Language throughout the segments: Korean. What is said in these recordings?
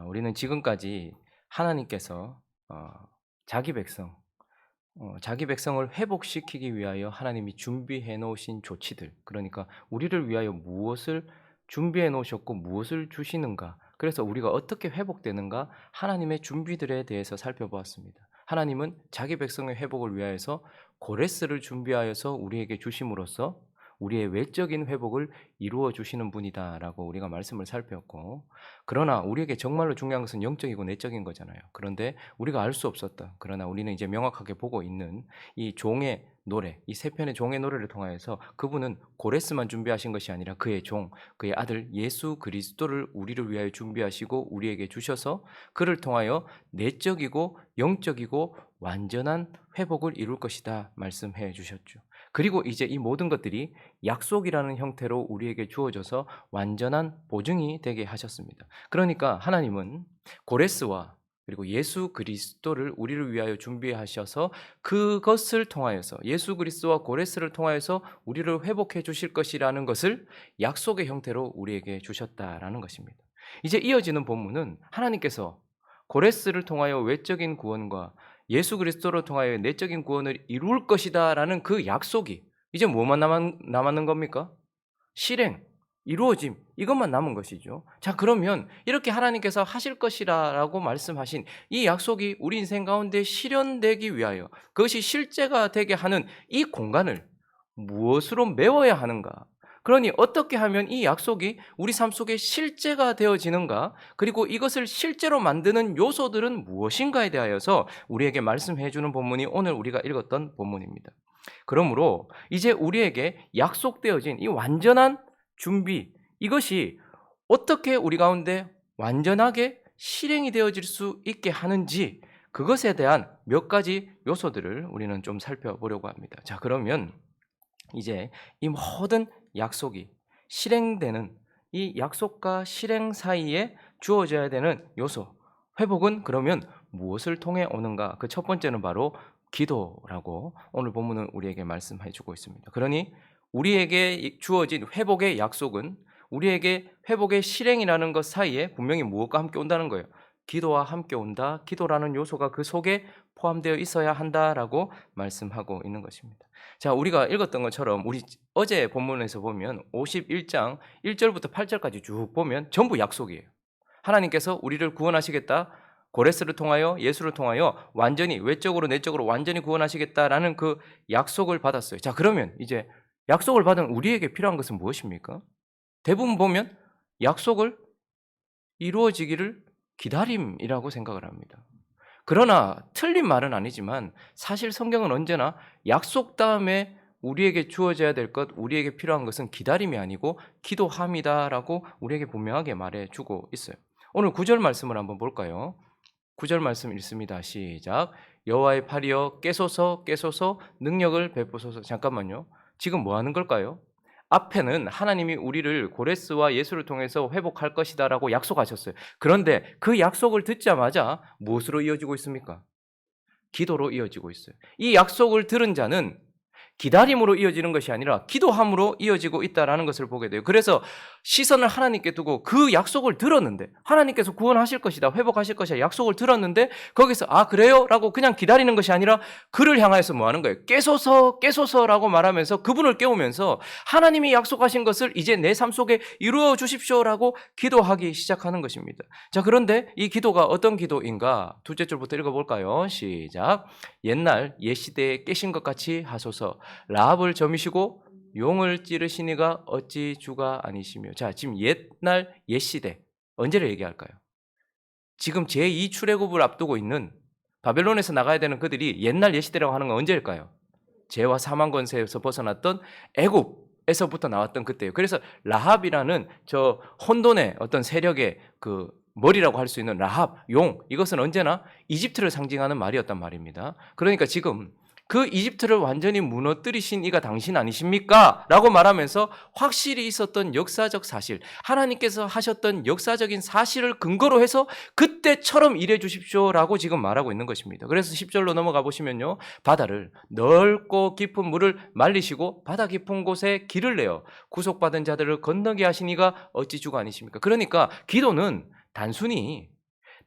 우리는 지금까지 하나님께서 자기 백성, 자기 백성을 회복시키기 위하여 하나님이 준비해 놓으신 조치들, 그러니까 우리를 위하여 무엇을 준비해 놓으셨고 무엇을 주시는가, 그래서 우리가 어떻게 회복되는가, 하나님의 준비들에 대해서 살펴보았습니다. 하나님은 자기 백성의 회복을 위하여서 고레스를 준비하여서 우리에게 주심으로써 우리의 외적인 회복을 이루어 주시는 분이다라고 우리가 말씀을 살폈고, 그러나 우리에게 정말로 중요한 것은 영적이고 내적인 거잖아요. 그런데 우리가 알 수 없었던, 그러나 우리는 이제 명확하게 보고 있는 이 종의 노래, 이 세 편의 종의 노래를 통하여서 그분은 고레스만 준비하신 것이 아니라 그의 종, 그의 아들 예수 그리스도를 우리를 위하여 준비하시고 우리에게 주셔서 그를 통하여 내적이고 영적이고 완전한 회복을 이룰 것이다 말씀해 주셨죠. 그리고 이제 이 모든 것들이 약속이라는 형태로 우리에게 주어져서 완전한 보증이 되게 하셨습니다. 그러니까 하나님은 고레스와 그리고 예수 그리스도를 우리를 위하여 준비하셔서 그것을 통하여서 예수 그리스도와 고레스를 통하여서 우리를 회복해 주실 것이라는 것을 약속의 형태로 우리에게 주셨다라는 것입니다. 이제 이어지는 본문은 하나님께서 고레스를 통하여 외적인 구원과 예수 그리스도를 통하여 내적인 구원을 이룰 것이다라는 그 약속이 이제 뭐만 남았는 겁니까? 실행, 이루어짐, 이것만 남은 것이죠. 자, 그러면 이렇게 하나님께서 하실 것이라고 말씀하신 이 약속이 우리 인생 가운데 실현되기 위하여 그것이 실제가 되게 하는 이 공간을 무엇으로 메워야 하는가? 그러니 어떻게 하면 이 약속이 우리 삶 속에 실제가 되어지는가? 그리고 이것을 실제로 만드는 요소들은 무엇인가에 대하여서 우리에게 말씀해 주는 본문이 오늘 우리가 읽었던 본문입니다. 그러므로 이제 우리에게 약속되어진 이 완전한 준비, 이것이 어떻게 우리 가운데 완전하게 실행이 되어질 수 있게 하는지, 그것에 대한 몇 가지 요소들을 우리는 좀 살펴보려고 합니다. 자, 그러면 이제 이 모든 약속이 실행되는 이 약속과 실행 사이에 주어져야 되는 요소, 회복은 그러면 무엇을 통해 오는가? 그 첫 번째는 바로 기도라고 오늘 본문은 우리에게 말씀해 주고 있습니다. 그러니 우리에게 주어진 회복의 약속은 우리에게 회복의 실행이라는 것 사이에 분명히 무엇과 함께 온다는 거예요. 기도와 함께 온다. 기도라는 요소가 그 속에 포함되어 있어야 한다라고 말씀하고 있는 것입니다. 자, 우리가 읽었던 것처럼 우리 어제 본문에서 보면 51장 1절부터 8절까지 쭉 보면 전부 약속이에요. 하나님께서 우리를 구원하시겠다. 고레스를 통하여 예수를 통하여 완전히 외적으로 내적으로 완전히 구원하시겠다라는 그 약속을 받았어요. 자, 그러면 이제 약속을 받은 우리에게 필요한 것은 무엇입니까? 대부분 보면 약속을 이루어지기를 기다림이라고 생각을 합니다. 그러나 틀린 말은 아니지만 사실 성경은 언제나 약속 다음에 우리에게 주어져야 될 것, 우리에게 필요한 것은 기다림이 아니고 기도함이다라고 우리에게 분명하게 말해주고 있어요. 오늘 9절 말씀을 한번 볼까요? 9절 말씀 읽습니다. 시작. 여호와의 팔이여 깨소서 깨소서 능력을 베푸소서. 잠깐만요. 지금 뭐 하는 걸까요? 앞에는 하나님이 우리를 고레스와 예수를 통해서 회복할 것이다라고 약속하셨어요. 그런데 그 약속을 듣자마자 무엇으로 이어지고 있습니까? 기도로 이어지고 있어요. 이 약속을 들은 자는 기다림으로 이어지는 것이 아니라 기도함으로 이어지고 있다는 것을 보게 돼요. 그래서 시선을 하나님께 두고 그 약속을 들었는데, 하나님께서 구원하실 것이다, 회복하실 것이다 약속을 들었는데 거기서 아 그래요? 라고 그냥 기다리는 것이 아니라 그를 향하여서 뭐 하는 거예요? 깨소서 깨소서라고 말하면서 그분을 깨우면서 하나님이 약속하신 것을 이제 내 삶 속에 이루어 주십시오라고 기도하기 시작하는 것입니다. 자, 그런데 이 기도가 어떤 기도인가? 둘째 줄부터 읽어볼까요? 시작. 옛날 옛시대에 깨신 것 같이 하소서. 라합을 점이시고 용을 찌르시니가 어찌 주가 아니시며. 자, 지금 옛날 옛시대 언제를 얘기할까요? 지금 제2 출애굽을 앞두고 있는 바벨론에서 나가야 되는 그들이 옛날 옛시대라고 하는 건 언제일까요? 죄와 사망 권세에서 벗어났던 애굽에서부터 나왔던 그때예요. 그래서 라합이라는 저 혼돈의 어떤 세력의 그 머리라고 할 수 있는 라합, 용, 이것은 언제나 이집트를 상징하는 말이었단 말입니다. 그러니까 지금 그 이집트를 완전히 무너뜨리신 이가 당신 아니십니까? 라고 말하면서 확실히 있었던 역사적 사실, 하나님께서 하셨던 역사적인 사실을 근거로 해서 그때처럼 일해 주십시오라고 지금 말하고 있는 것입니다. 그래서 10절로 넘어가 보시면요. 바다를 넓고 깊은 물을 말리시고 바다 깊은 곳에 길을 내어 구속받은 자들을 건너게 하시니가 어찌 주가 아니십니까? 그러니까 기도는 단순히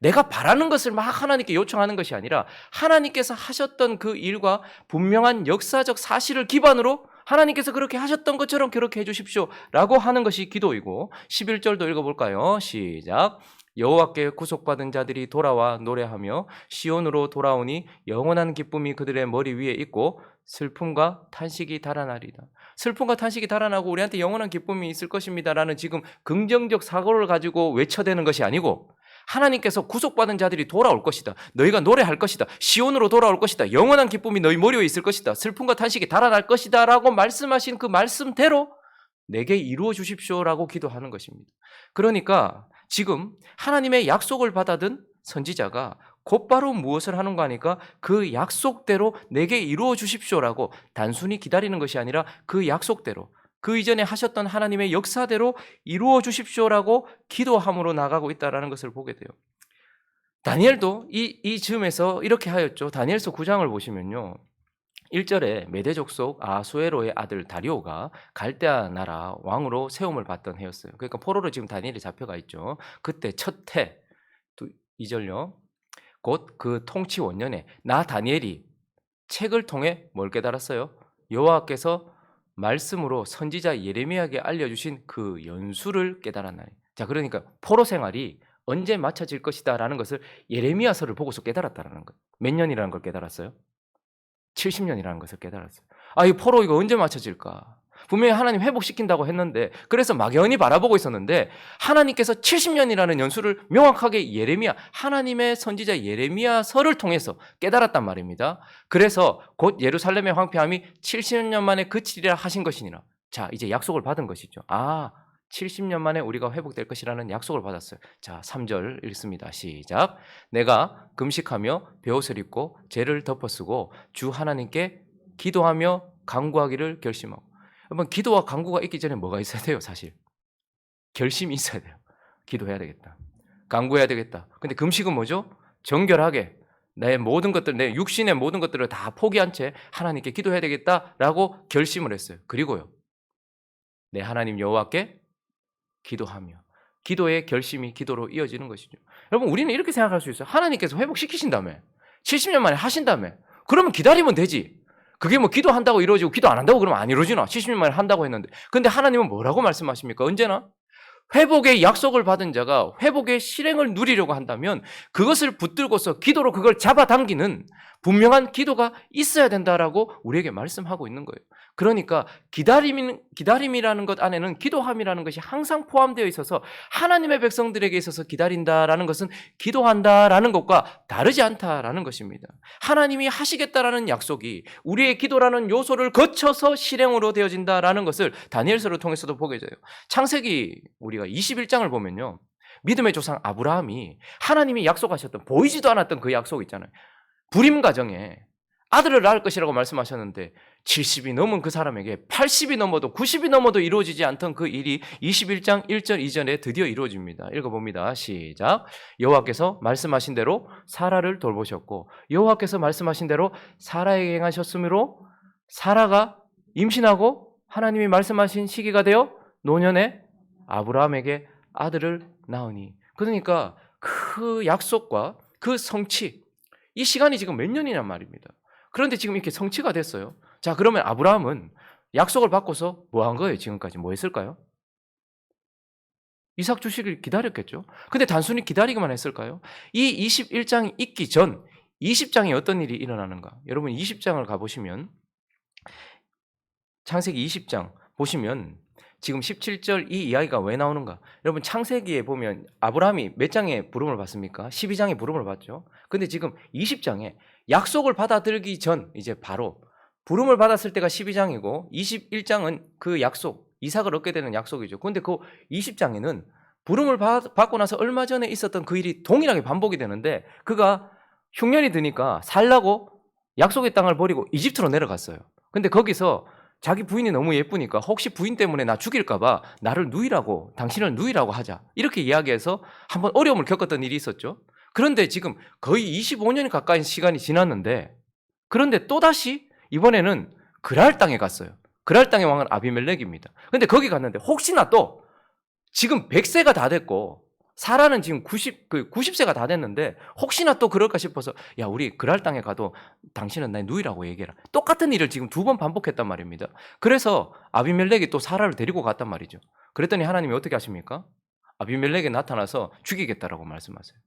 내가 바라는 것을 막 하나님께 요청하는 것이 아니라 하나님께서 하셨던 그 일과 분명한 역사적 사실을 기반으로 하나님께서 그렇게 하셨던 것처럼 그렇게 해주십시오 라고 하는 것이 기도이고, 11절도 읽어볼까요? 시작. 여호와께 구속받은 자들이 돌아와 노래하며 시온으로 돌아오니 영원한 기쁨이 그들의 머리 위에 있고 슬픔과 탄식이 달아나리다. 슬픔과 탄식이 달아나고 우리한테 영원한 기쁨이 있을 것입니다 라는 지금 긍정적 사고를 가지고 외쳐대는 것이 아니고, 하나님께서 구속받은 자들이 돌아올 것이다, 너희가 노래할 것이다, 시온으로 돌아올 것이다, 영원한 기쁨이 너희 머리 위에 있을 것이다, 슬픔과 탄식이 달아날 것이다 라고 말씀하신 그 말씀대로 내게 이루어 주십시오라고 기도하는 것입니다. 그러니까 지금 하나님의 약속을 받아든 선지자가 곧바로 무엇을 하는가 하니까 그 약속대로 내게 이루어 주십시오라고 단순히 기다리는 것이 아니라 그 약속대로, 그 이전에 하셨던 하나님의 역사대로 이루어 주십시오라고 기도함으로 나가고 있다는 것을 보게 돼요. 다니엘도 이 즈음에서 이렇게 하였죠. 다니엘서 9장을 보시면요, 1절에 메대 족속 아수에로의 아들 다리오가 갈대아 나라 왕으로 세움을 받던 해였어요. 그러니까 포로로 지금 다니엘이 잡혀가 있죠. 그때 첫 해, 2절요, 곧 그 통치 원년에 나 다니엘이 책을 통해 뭘 깨달았어요? 여호와께서 말씀으로 선지자 예레미야에게 알려주신 그 연수를 깨달았나니. 자, 그러니까 포로 생활이 언제 마쳐질 것이다 라는 것을 예레미야서를 보고서 깨달았다는 것. 몇 년이라는 걸 깨달았어요? 70년이라는 것을 깨달았어요. 아, 이 포로 이거 언제 마쳐질까? 분명히 하나님 회복시킨다고 했는데, 그래서 막연히 바라보고 있었는데 하나님께서 70년이라는 연수를 명확하게 하나님의 선지자 예레미야서를 통해서 깨달았단 말입니다. 그래서 곧 예루살렘의 황폐함이 70년 만에 그치리라 하신 것이니라. 자, 이제 약속을 받은 것이죠. 70년 만에 우리가 회복될 것이라는 약속을 받았어요. 자, 3절 읽습니다. 시작. 내가 금식하며 베옷을 입고 죄를 덮어쓰고 주 하나님께 기도하며 간구하기를 결심하고. 여러분, 기도와 간구가 있기 전에 뭐가 있어야 돼요? 사실 결심이 있어야 돼요. 기도해야 되겠다, 간구해야 되겠다. 근데 금식은 뭐죠? 정결하게 내 모든 것들, 내 육신의 모든 것들을 다 포기한 채 하나님께 기도해야 되겠다라고 결심을 했어요. 그리고요, 내 하나님 여호와께 기도하며, 기도의 결심이 기도로 이어지는 것이죠. 여러분, 우리는 이렇게 생각할 수 있어요. 하나님께서 회복시키신다며, 70년 만에 하신다며, 그러면 기다리면 되지. 그게 뭐 기도한다고 이루어지고 기도 안 한다고 그러면 안 이루어지나? 70년 만에 한다고 했는데. 근데 하나님은 뭐라고 말씀하십니까? 언제나 회복의 약속을 받은 자가 회복의 실행을 누리려고 한다면 그것을 붙들고서 기도로 그걸 잡아당기는 분명한 기도가 있어야 된다라고 우리에게 말씀하고 있는 거예요. 그러니까 기다림이라는 것 안에는 기도함이라는 것이 항상 포함되어 있어서 하나님의 백성들에게 있어서 기다린다라는 것은 기도한다라는 것과 다르지 않다라는 것입니다. 하나님이 하시겠다라는 약속이 우리의 기도라는 요소를 거쳐서 실행으로 되어진다라는 것을 다니엘서를 통해서도 보게 돼요. 창세기 우리가 21장을 보면요, 믿음의 조상 아브라함이 하나님이 약속하셨던, 보이지도 않았던 그 약속 있잖아요. 불임 가정에 아들을 낳을 것이라고 말씀하셨는데 70이 넘은 그 사람에게 80이 넘어도 90이 넘어도 이루어지지 않던 그 일이 21장 1절 2절에 드디어 이루어집니다. 읽어봅니다. 시작. 여호와께서 말씀하신 대로 사라를 돌보셨고 여호와께서 말씀하신 대로 사라에게 행하셨으므로 사라가 임신하고 하나님이 말씀하신 시기가 되어 노년에 아브라함에게 아들을 낳으니. 그러니까 그 약속과 그 성취, 이 시간이 지금 몇 년이란 말입니다. 그런데 지금 이렇게 성취가 됐어요. 자, 그러면 아브라함은 약속을 받고서 뭐 한 거예요? 지금까지 뭐 했을까요? 이삭 주시길 기다렸겠죠. 근데 단순히 기다리기만 했을까요? 이 21장이 있기 전 20장에 어떤 일이 일어나는가? 여러분 20장을 가보시면, 창세기 20장 보시면 지금 17절 이 이야기가 왜 나오는가? 여러분 창세기에 보면 아브라함이 몇 장에 부름을 받습니까? 12장에 부름을 받죠. 근데 지금 20장에 약속을 받아들기 전, 이제 바로 부름을 받았을 때가 12장이고 21장은 그 약속, 이삭을 얻게 되는 약속이죠. 근데 그 20장에는 부름을 받고 나서 얼마 전에 있었던 그 일이 동일하게 반복이 되는데, 그가 흉년이 드니까 살라고 약속의 땅을 버리고 이집트로 내려갔어요. 근데 거기서 자기 부인이 너무 예쁘니까 혹시 부인 때문에 나 죽일까 봐 나를 누이라고, 당신을 누이라고 하자, 이렇게 이야기해서 한번 어려움을 겪었던 일이 있었죠. 그런데 지금 거의 25년이 가까이 시간이 지났는데, 그런데 또다시 이번에는 그랄 땅에 갔어요. 그랄 땅의 왕은 아비멜렉입니다. 근데 거기 갔는데 혹시나 또 지금 100세가 다 됐고 사라는 지금 90세가 다 됐는데 혹시나 또 그럴까 싶어서 야 우리 그랄 땅에 가도 당신은 나의 누이라고 얘기해라. 똑같은 일을 지금 2번 반복했단 말입니다. 그래서 아비멜렉이 또 사라를 데리고 갔단 말이죠. 그랬더니 하나님이 어떻게 하십니까? 아비멜렉에 나타나서 죽이겠다라고 말씀하세요.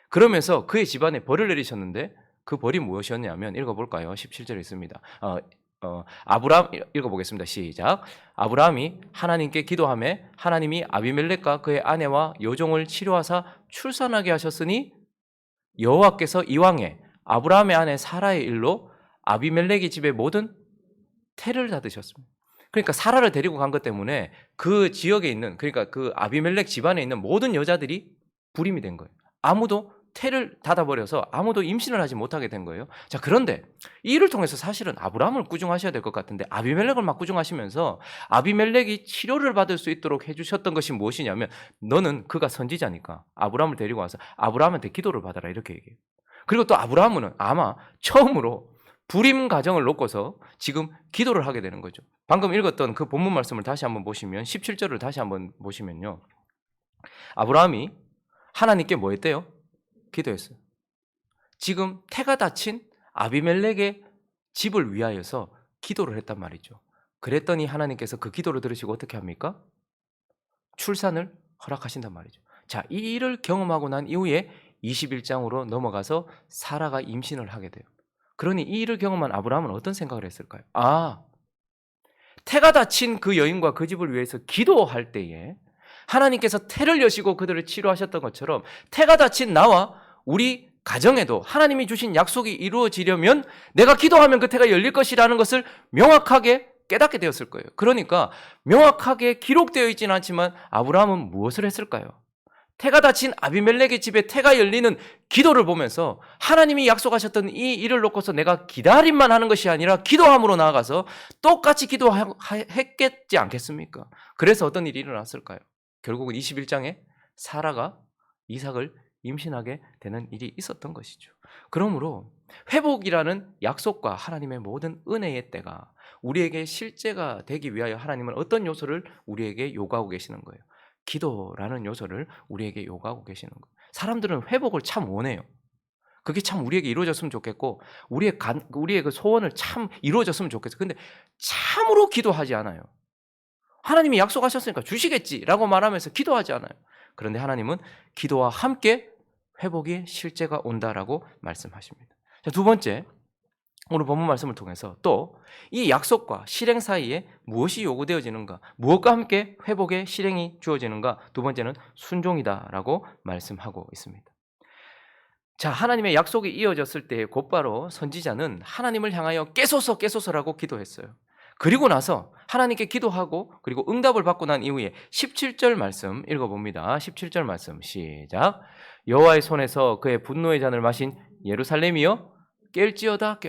그러면서 그의 집안에 벌을 내리셨는데 그 벌이 무엇이었냐면 읽어볼까요? 17절에 있습니다. 아브라함 읽어보겠습니다. 시작. 아브라함이 하나님께 기도하며 하나님이 아비멜렉과 그의 아내와 여종을 치료하사 출산하게 하셨으니 여호와께서 이왕에 아브라함의 아내 사라의 일로 아비멜렉의 집의 모든 태를 닫으셨습니다. 그러니까 사라를 데리고 간 것 때문에 그 지역에 있는 그러니까 그 아비멜렉 집안에 있는 모든 여자들이 불임이 된 거예요. 아무도 태를 닫아버려서 아무도 임신을 하지 못하게 된 거예요. 자, 그런데 이 일을 통해서 사실은 아브라함을 꾸중하셔야 될 것 같은데 아비멜렉을 막 꾸중하시면서 아비멜렉이 치료를 받을 수 있도록 해주셨던 것이 무엇이냐면 너는 그가 선지자니까 아브라함을 데리고 와서 아브라함한테 기도를 받아라 이렇게 얘기해요. 그리고 또 아브라함은 아마 처음으로 불임 가정을 놓고서 지금 기도를 하게 되는 거죠. 방금 읽었던 그 본문 말씀을 다시 한번 보시면 17절을 다시 한번 보시면요. 아브라함이 하나님께 뭐 했대요? 기도했어요. 지금 태가 다친 아비멜렉의 집을 위하여서 기도를 했단 말이죠. 그랬더니 하나님께서 그 기도를 들으시고 어떻게 합니까? 출산을 허락하신단 말이죠. 자, 이 일을 경험하고 난 이후에 21장으로 넘어가서 사라가 임신을 하게 돼요. 그러니 이 일을 경험한 아브라함은 어떤 생각을 했을까요? 태가 다친 그 여인과 그 집을 위해서 기도할 때에 하나님께서 태를 여시고 그들을 치료하셨던 것처럼 태가 다친 나와 우리 가정에도 하나님이 주신 약속이 이루어지려면 내가 기도하면 그 태가 열릴 것이라는 것을 명확하게 깨닫게 되었을 거예요. 그러니까 명확하게 기록되어 있지는 않지만 아브라함은 무엇을 했을까요? 태가 다친 아비멜렉의 집에 태가 열리는 기도를 보면서 하나님이 약속하셨던 이 일을 놓고서 내가 기다림만 하는 것이 아니라 기도함으로 나아가서 똑같이 기도했겠지 않겠습니까? 그래서 어떤 일이 일어났을까요? 결국은 21장에 사라가 이삭을 임신하게 되는 일이 있었던 것이죠. 그러므로 회복이라는 약속과 하나님의 모든 은혜의 때가 우리에게 실제가 되기 위하여 하나님은 어떤 요소를 우리에게 요구하고 계시는 거예요. 기도라는 요소를 우리에게 요구하고 계시는 거예요. 사람들은 회복을 참 원해요. 그게 참 우리에게 이루어졌으면 좋겠고 우리의 그 소원을 참 이루어졌으면 좋겠어요. 근데 참으로 기도하지 않아요. 하나님이 약속하셨으니까 주시겠지라고 말하면서 기도하지 않아요. 그런데 하나님은 기도와 함께 회복의 실제가 온다라고 말씀하십니다. 자, 두 번째, 오늘 본문 말씀을 통해서 또 이 약속과 실행 사이에 무엇이 요구되어지는가, 무엇과 함께 회복의 실행이 주어지는가, 두 번째는 순종이다라고 말씀하고 있습니다. 자, 하나님의 약속이 이어졌을 때 곧바로 선지자는 하나님을 향하여 깨소서라고 기도했어요. 그리고 나서 하나님께 기도하고 그리고 응답을 받고 난 이후에 17절 말씀 읽어봅니다. 17절 말씀 시작. 여호와의 손에서 그의 분노의 잔을 마신 예루살렘이여 깰지어다.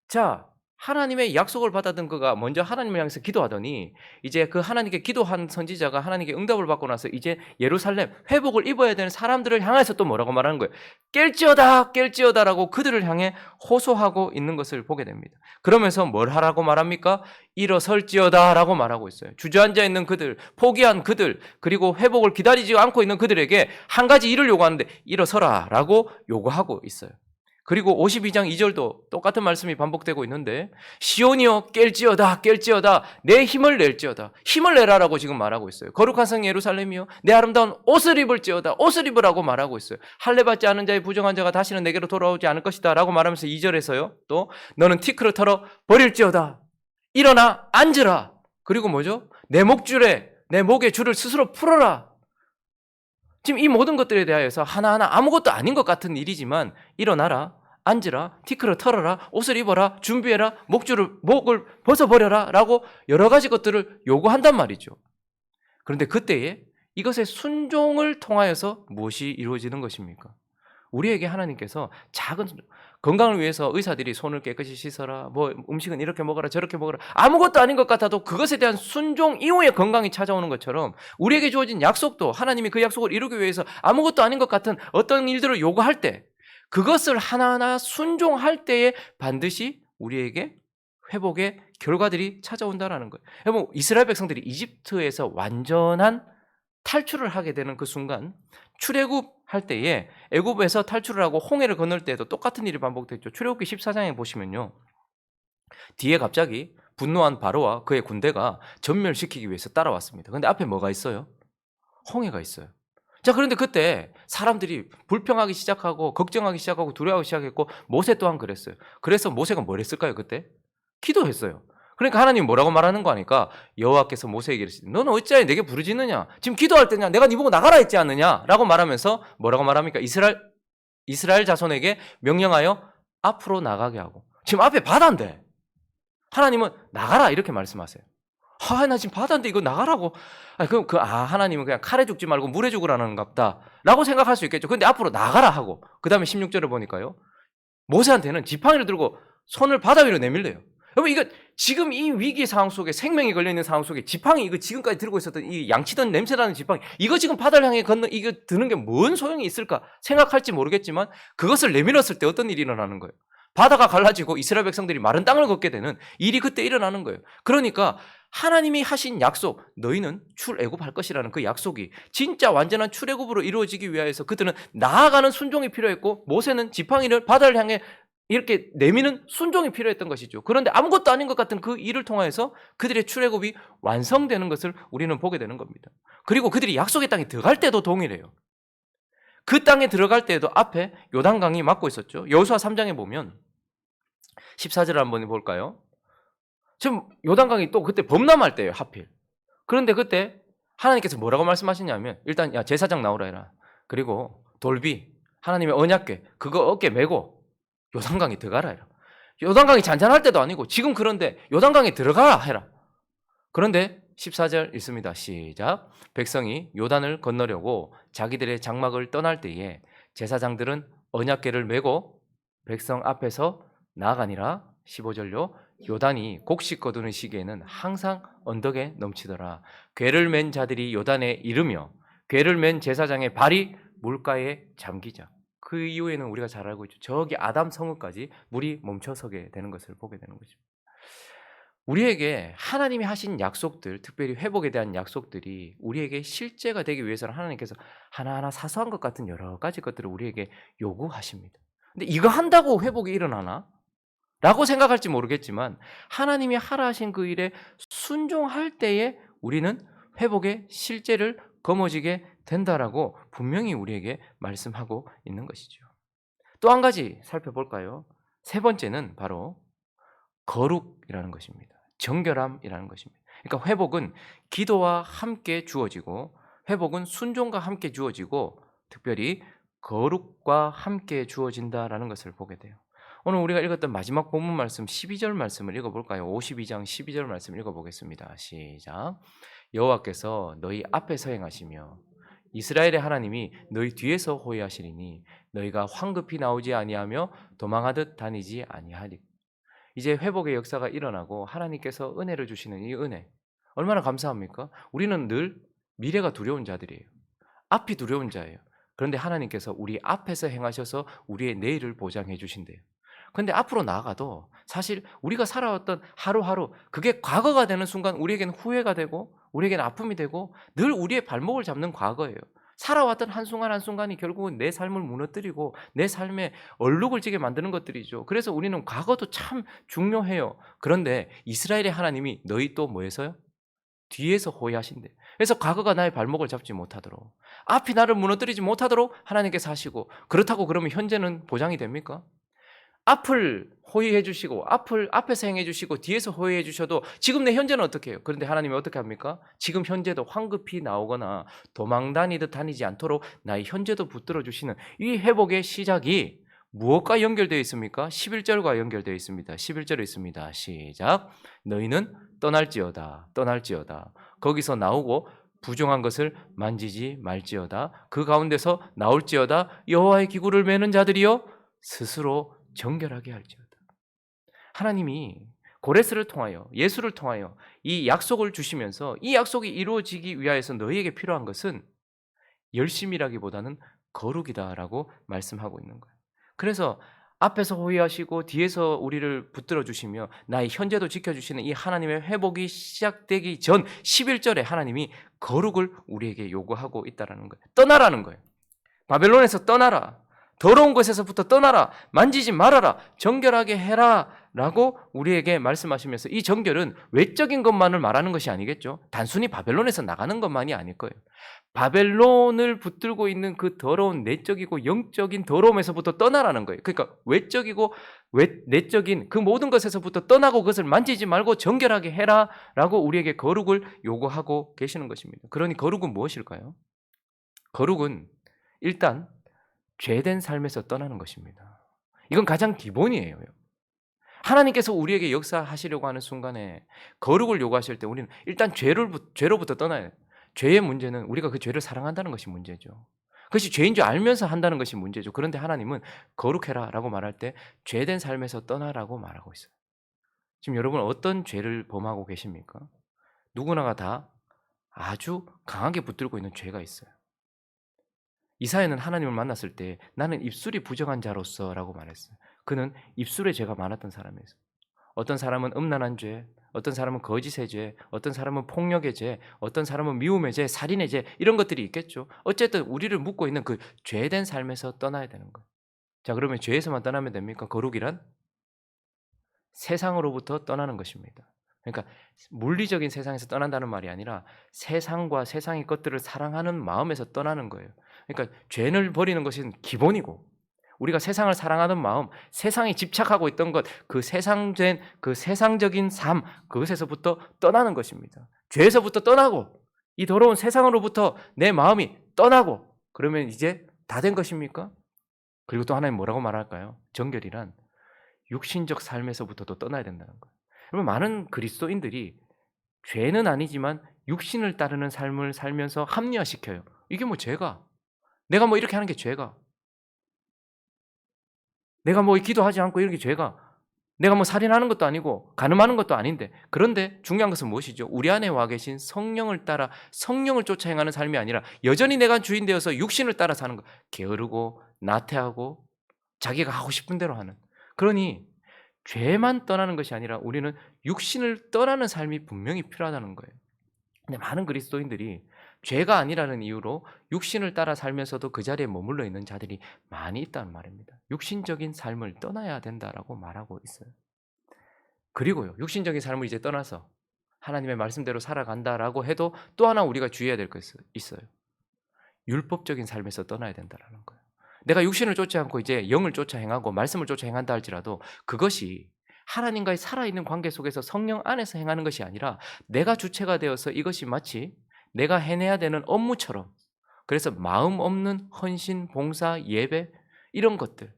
자, 하나님의 약속을 받았던 그가 먼저 하나님을 향해서 기도하더니 이제 그 하나님께 기도한 선지자가 하나님께 응답을 받고 나서 이제 예루살렘 회복을 입어야 되는 사람들을 향해서 또 뭐라고 말하는 거예요? 깰지어다라고 그들을 향해 호소하고 있는 것을 보게 됩니다. 그러면서 뭘 하라고 말합니까? 일어설지어다라고 말하고 있어요. 주저앉아 있는 그들, 포기한 그들, 그리고 회복을 기다리지 않고 있는 그들에게 한 가지 일을 요구하는데 일어서라라고 요구하고 있어요. 그리고 52장 2절도 똑같은 말씀이 반복되고 있는데 시온이여 깰지어다 내 힘을 낼지어다. 힘을 내라라고 지금 말하고 있어요. 거룩한 성 예루살렘이여 내 아름다운 옷을 입을지어다. 옷을 입으라고 말하고 있어요. 할례받지 않은 자의 부정한 자가 다시는 내게로 돌아오지 않을 것이다 라고 말하면서 2절에서요 또 너는 티크를 털어 버릴지어다. 일어나 앉으라. 그리고 뭐죠? 내 목의 줄을 스스로 풀어라. 지금 이 모든 것들에 대하여서 하나하나 아무것도 아닌 것 같은 일이지만 일어나라, 앉으라, 티크를 털어라, 옷을 입어라, 준비해라, 목을 벗어버려라 라고 여러 가지 것들을 요구한단 말이죠. 그런데 그때에 이것의 순종을 통하여서 무엇이 이루어지는 것입니까? 우리에게 하나님께서 작은 건강을 위해서 의사들이 손을 깨끗이 씻어라, 뭐 음식은 이렇게 먹어라 저렇게 먹어라 아무것도 아닌 것 같아도 그것에 대한 순종 이후에 건강이 찾아오는 것처럼 우리에게 주어진 약속도 하나님이 그 약속을 이루기 위해서 아무것도 아닌 것 같은 어떤 일들을 요구할 때 그것을 하나하나 순종할 때에 반드시 우리에게 회복의 결과들이 찾아온다라는 거예요. 여러분 이스라엘 백성들이 이집트에서 완전한 탈출을 하게 되는 그 순간, 출애굽할 때에 애굽에서 탈출을 하고 홍해를 건널 때에도 똑같은 일이 반복됐죠. 출애굽기 14장에 보시면요. 뒤에 갑자기 분노한 바로와 그의 군대가 전멸시키기 위해서 따라왔습니다. 근데 앞에 뭐가 있어요? 홍해가 있어요. 자, 그런데 그때 사람들이 불평하기 시작하고 걱정하기 시작하고 두려워하기 시작했고 모세 또한 그랬어요. 그래서 모세가 뭘 했을까요, 그때? 기도했어요. 그러니까 하나님이 뭐라고 말하는 거 아니까 여호와께서 모세에게 이르시되 너는 어찌하여 내게 부르짖느냐? 지금 기도할 때냐? 내가 네 보고 나가라 했지 않느냐? 라고 말하면서 뭐라고 말합니까? 이스라엘 자손에게 명령하여 앞으로 나가게 하고, 지금 앞에 바다인데 하나님은 나가라 이렇게 말씀하세요. 나 지금 바다인데 이거 나가라고. 하나님은 그냥 칼에 죽지 말고 물에 죽으라는 갑다 라고 생각할 수 있겠죠. 근데 앞으로 나가라 하고, 그 다음에 16절을 보니까요, 모세한테는 지팡이를 들고 손을 바다 위로 내밀래요. 여러분, 이거 지금 이 위기 상황 속에, 생명이 걸려있는 상황 속에 지팡이, 이거 지금까지 들고 있었던 이 양치던 냄새나는 지팡이, 이거 지금 바다를 향해 이거 드는 게 뭔 소용이 있을까 생각할지 모르겠지만, 그것을 내밀었을 때 어떤 일이 일어나는 거예요? 바다가 갈라지고 이스라엘 백성들이 마른 땅을 걷게 되는 일이 그때 일어나는 거예요. 그러니까 하나님이 하신 약속, 너희는 출애굽할 것이라는 그 약속이 진짜 완전한 출애굽으로 이루어지기 위해서 그들은 나아가는 순종이 필요했고, 모세는 지팡이를 바다를 향해 이렇게 내미는 순종이 필요했던 것이죠. 그런데 아무것도 아닌 것 같은 그 일을 통해서 그들의 출애굽이 완성되는 것을 우리는 보게 되는 겁니다. 그리고 그들이 약속의 땅에 들어갈 때도 동일해요. 그 땅에 들어갈 때에도 앞에 요단강이 막고 있었죠. 여호수아 3장에 보면 14절을 한번 볼까요? 지금 요단강이 또 그때 범람할 때예요, 하필. 그런데 그때 하나님께서 뭐라고 말씀하시냐면, 일단 야, 제사장 나오라 해라. 그리고 돌비, 하나님의 언약궤, 그거 어깨 메고 요단강에 들어가라 해라. 요단강이 잔잔할 때도 아니고 지금, 그런데 요단강에 들어가라 해라. 그런데 14절 읽습니다. 시작. 백성이 요단을 건너려고 자기들의 장막을 떠날 때에 제사장들은 언약궤를 메고 백성 앞에서 나아가니라. 15절요. 요단이 곡식 거두는 시기에는 항상 언덕에 넘치더라. 궤를 맨 자들이 요단에 이르며 궤를 맨 제사장의 발이 물가에 잠기자. 그 이후에는 우리가 잘 알고 있죠. 저기 아담 성읍까지 물이 멈춰서게 되는 것을 보게 되는 거죠. 우리에게 하나님이 하신 약속들, 특별히 회복에 대한 약속들이 우리에게 실제가 되기 위해서는 하나님께서 하나하나 사소한 것 같은 여러 가지 것들을 우리에게 요구하십니다. 근데 이거 한다고 회복이 일어나나? 라고 생각할지 모르겠지만, 하나님이 하라 하신 그 일에 순종할 때에 우리는 회복의 실제를 거머쥐게 된다라고 분명히 우리에게 말씀하고 있는 것이죠. 또 한 가지 살펴볼까요? 세 번째는 바로 거룩이라는 것입니다. 정결함이라는 것입니다. 그러니까 회복은 기도와 함께 주어지고, 회복은 순종과 함께 주어지고, 특별히 거룩과 함께 주어진다라는 것을 보게 돼요. 오늘 우리가 읽었던 마지막 본문 말씀 12절 말씀을 읽어볼까요? 52장 12절 말씀 읽어보겠습니다. 시작. 여호와께서 너희 앞에서 행하시며 이스라엘의 하나님이 너희 뒤에서 호위하시리니 너희가 황급히 나오지 아니하며 도망하듯 다니지 아니하리. 이제 회복의 역사가 일어나고 하나님께서 은혜를 주시는 이 은혜, 얼마나 감사합니까? 우리는 늘 미래가 두려운 자들이에요. 앞이 두려운 자예요. 그런데 하나님께서 우리 앞에서 행하셔서 우리의 내일을 보장해 주신대요. 그런데 앞으로 나아가도 사실 우리가 살아왔던 하루하루, 그게 과거가 되는 순간 우리에게는 후회가 되고 우리에게는 아픔이 되고 늘 우리의 발목을 잡는 과거예요. 살아왔던 한순간 한순간이 결국은 내 삶을 무너뜨리고 내 삶에 얼룩을 지게 만드는 것들이죠. 그래서 우리는 과거도 참 중요해요. 그런데 이스라엘의 하나님이 너희 또 뭐해서요? 뒤에서 호위하신대. 그래서 과거가 나의 발목을 잡지 못하도록, 앞이 나를 무너뜨리지 못하도록 하나님께서 하시고, 그렇다고 그러면 현재는 보장이 됩니까? 앞을 호위해 주시고 앞에서 행해 주시고 뒤에서 호위해 주셔도 지금 내 현재는 어떻게 해요? 그런데 하나님이 어떻게 합니까? 지금 현재도 황급히 나오거나 도망 다니듯 다니지 않도록 나의 현재도 붙들어 주시는 이 회복의 시작이 무엇과 연결되어 있습니까? 11절과 연결되어 있습니다. 11절에 있습니다. 시작. 너희는 떠날지어다. 거기서 나오고 부정한 것을 만지지 말지어다. 그 가운데서 나올지어다. 여호와의 기구를 매는 자들이여 스스로 정결하게 할지어다. 하나님이 고레스를 통하여, 예수를 통하여 이 약속을 주시면서 이 약속이 이루어지기 위하여서 너희에게 필요한 것은 열심이라기보다는 거룩이다라고 말씀하고 있는 거예요. 그래서 앞에서 호위하시고 뒤에서 우리를 붙들어 주시며 나의 현재도 지켜주시는 이 하나님의 회복이 시작되기 전 11절에 하나님이 거룩을 우리에게 요구하고 있다는 거예요. 떠나라는 거예요. 바벨론에서 떠나라. 더러운 것에서부터 떠나라. 만지지 말아라. 정결하게 해라. 라고 우리에게 말씀하시면서 이 정결은 외적인 것만을 말하는 것이 아니겠죠. 단순히 바벨론에서 나가는 것만이 아닐 거예요. 바벨론을 붙들고 있는 그 더러운 내적이고 영적인 더러움에서부터 떠나라는 거예요. 그러니까 외적이고 내적인 그 모든 것에서부터 떠나고 그것을 만지지 말고 정결하게 해라. 라고 우리에게 거룩을 요구하고 계시는 것입니다. 그러니 거룩은 무엇일까요? 거룩은 일단 죄된 삶에서 떠나는 것입니다. 이건 가장 기본이에요. 하나님께서 우리에게 역사하시려고 하는 순간에 거룩을 요구하실 때 우리는 일단 죄로부터 떠나야 돼요. 죄의 문제는 우리가 그 죄를 사랑한다는 것이 문제죠. 그것이 죄인 줄 알면서 한다는 것이 문제죠. 그런데 하나님은 거룩해라라고 말할 때 죄된 삶에서 떠나라고 말하고 있어요. 지금 여러분 어떤 죄를 범하고 계십니까? 누구나가 다 아주 강하게 붙들고 있는 죄가 있어요. 이사야는 하나님을 만났을 때 나는 입술이 부정한 자로서라고 말했어요. 그는 입술에 죄가 많았던 사람이었어요. 어떤 사람은 음란한 죄, 어떤 사람은 거짓의 죄, 어떤 사람은 폭력의 죄, 어떤 사람은 미움의 죄, 살인의 죄 이런 것들이 있겠죠. 어쨌든 우리를 묶고 있는 그 죄된 삶에서 떠나야 되는 거예요. 자, 그러면 죄에서만 떠나면 됩니까? 거룩이란 세상으로부터 떠나는 것입니다. 그러니까 물리적인 세상에서 떠난다는 말이 아니라 세상과 세상의 것들을 사랑하는 마음에서 떠나는 거예요. 그러니까 죄를 버리는 것은 기본이고 우리가 세상을 사랑하는 마음, 세상에 집착하고 있던 것, 그 세상된 그 세상적인 삶 그것에서부터 떠나는 것입니다. 죄에서부터 떠나고 이 더러운 세상으로부터 내 마음이 떠나고 그러면 이제 다 된 것입니까? 그리고 또 하나님 뭐라고 말할까요? 정결이란 육신적 삶에서부터도 떠나야 된다는 거예요. 여러분 많은 그리스도인들이 죄는 아니지만 육신을 따르는 삶을 살면서 합리화시켜요. 이게 뭐 죄가? 내가 뭐 이렇게 하는 게 죄가? 내가 뭐 기도하지 않고 이런 게 죄가? 내가 뭐 살인하는 것도 아니고 간음하는 것도 아닌데 그런데 중요한 것은 무엇이죠? 우리 안에 와 계신 성령을 따라 성령을 쫓아 행하는 삶이 아니라 여전히 내가 주인 되어서 육신을 따라 사는 것 게으르고 나태하고 자기가 하고 싶은 대로 하는 그러니 죄만 떠나는 것이 아니라 우리는 육신을 떠나는 삶이 분명히 필요하다는 거예요. 근데 많은 그리스도인들이 죄가 아니라는 이유로 육신을 따라 살면서도 그 자리에 머물러 있는 자들이 많이 있다는 말입니다. 육신적인 삶을 떠나야 된다라고 말하고 있어요. 그리고요, 육신적인 삶을 이제 떠나서 하나님의 말씀대로 살아간다라고 해도 또 하나 우리가 주의해야 될 것이 있어요. 율법적인 삶에서 떠나야 된다라는 거예요. 내가 육신을 쫓지 않고 이제 영을 쫓아 행하고 말씀을 쫓아 행한다 할지라도 그것이 하나님과의 살아있는 관계 속에서 성령 안에서 행하는 것이 아니라 내가 주체가 되어서 이것이 마치 내가 해내야 되는 업무처럼 그래서 마음 없는 헌신, 봉사, 예배 이런 것들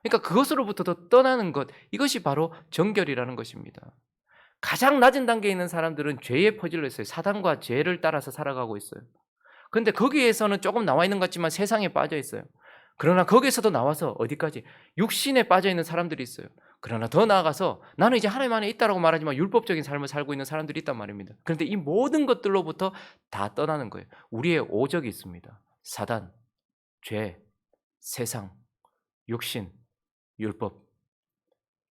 그러니까 그것으로부터 떠나는 것 이것이 바로 정결이라는 것입니다. 가장 낮은 단계에 있는 사람들은 죄에 퍼질러 있어요. 사단과 죄를 따라서 살아가고 있어요. 근데 거기에서는 조금 나와 있는 것 같지만 세상에 빠져 있어요. 그러나 거기에서도 나와서 어디까지? 육신에 빠져 있는 사람들이 있어요. 그러나 더 나아가서 나는 이제 하나님 안에 있다라고 말하지만 율법적인 삶을 살고 있는 사람들이 있단 말입니다. 그런데 이 모든 것들로부터 다 떠나는 거예요. 우리의 오적이 있습니다. 사단, 죄, 세상, 육신, 율법.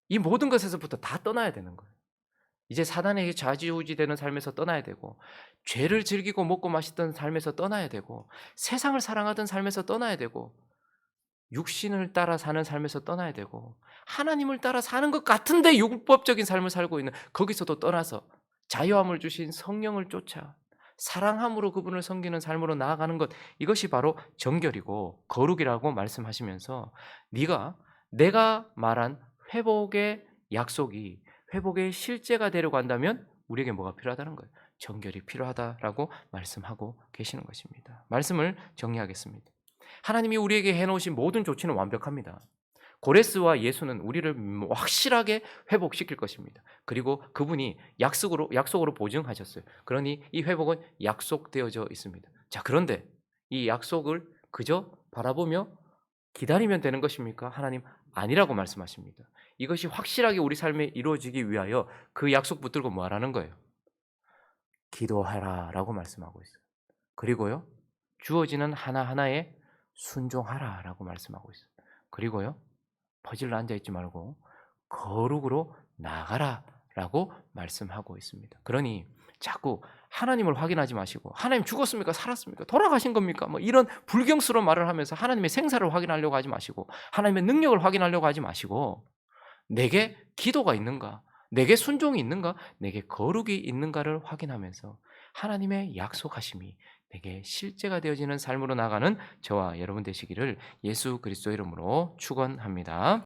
이 모든 것에서부터 다 떠나야 되는 거예요. 이제 사단에게 좌지우지되는 삶에서 떠나야 되고 죄를 즐기고 먹고 마시던 삶에서 떠나야 되고 세상을 사랑하던 삶에서 떠나야 되고 육신을 따라 사는 삶에서 떠나야 되고 하나님을 따라 사는 것 같은데 율법적인 삶을 살고 있는 거기서도 떠나서 자유함을 주신 성령을 쫓아 사랑함으로 그분을 섬기는 삶으로 나아가는 것 이것이 바로 정결이고 거룩이라고 말씀하시면서 네가 내가 말한 회복의 약속이 회복의 실제가 되려고 한다면 우리에게 뭐가 필요하다는 거예요. 정결이 필요하다라고 말씀하고 계시는 것입니다. 말씀을 정리하겠습니다. 하나님이 우리에게 해놓으신 모든 조치는 완벽합니다. 고레스와 예수는 우리를 확실하게 회복시킬 것입니다. 그리고 그분이 약속으로 보증하셨어요. 그러니 이 회복은 약속되어져 있습니다. 자, 그런데 이 약속을 그저 바라보며 기다리면 되는 것입니까? 하나님 아니라고 말씀하십니다. 이것이 확실하게 우리 삶에 이루어지기 위하여 그 약속 붙들고 뭐 하라는 거예요? 기도하라라고 말씀하고 있어요. 그리고요. 주어지는 하나하나에 순종하라라고 말씀하고 있어요. 그리고요. 퍼질러 앉아 있지 말고 거룩으로 나아가라라고 말씀하고 있습니다. 그러니 자꾸 하나님을 확인하지 마시고 '하나님 죽었습니까? 살았습니까? 돌아가신 겁니까?' 뭐 이런 불경스러운 말을 하면서 하나님의 생사를 확인하려고 하지 마시고 하나님의 능력을 확인하려고 하지 마시고 '내게 기도가 있는가? 내게 순종이 있는가? 내게 거룩이 있는가?'를 확인하면서 하나님의 약속하심이 내게 실제가 되어지는 삶으로 나가는 저와 여러분 되시기를 예수 그리스도의 이름으로 축원합니다.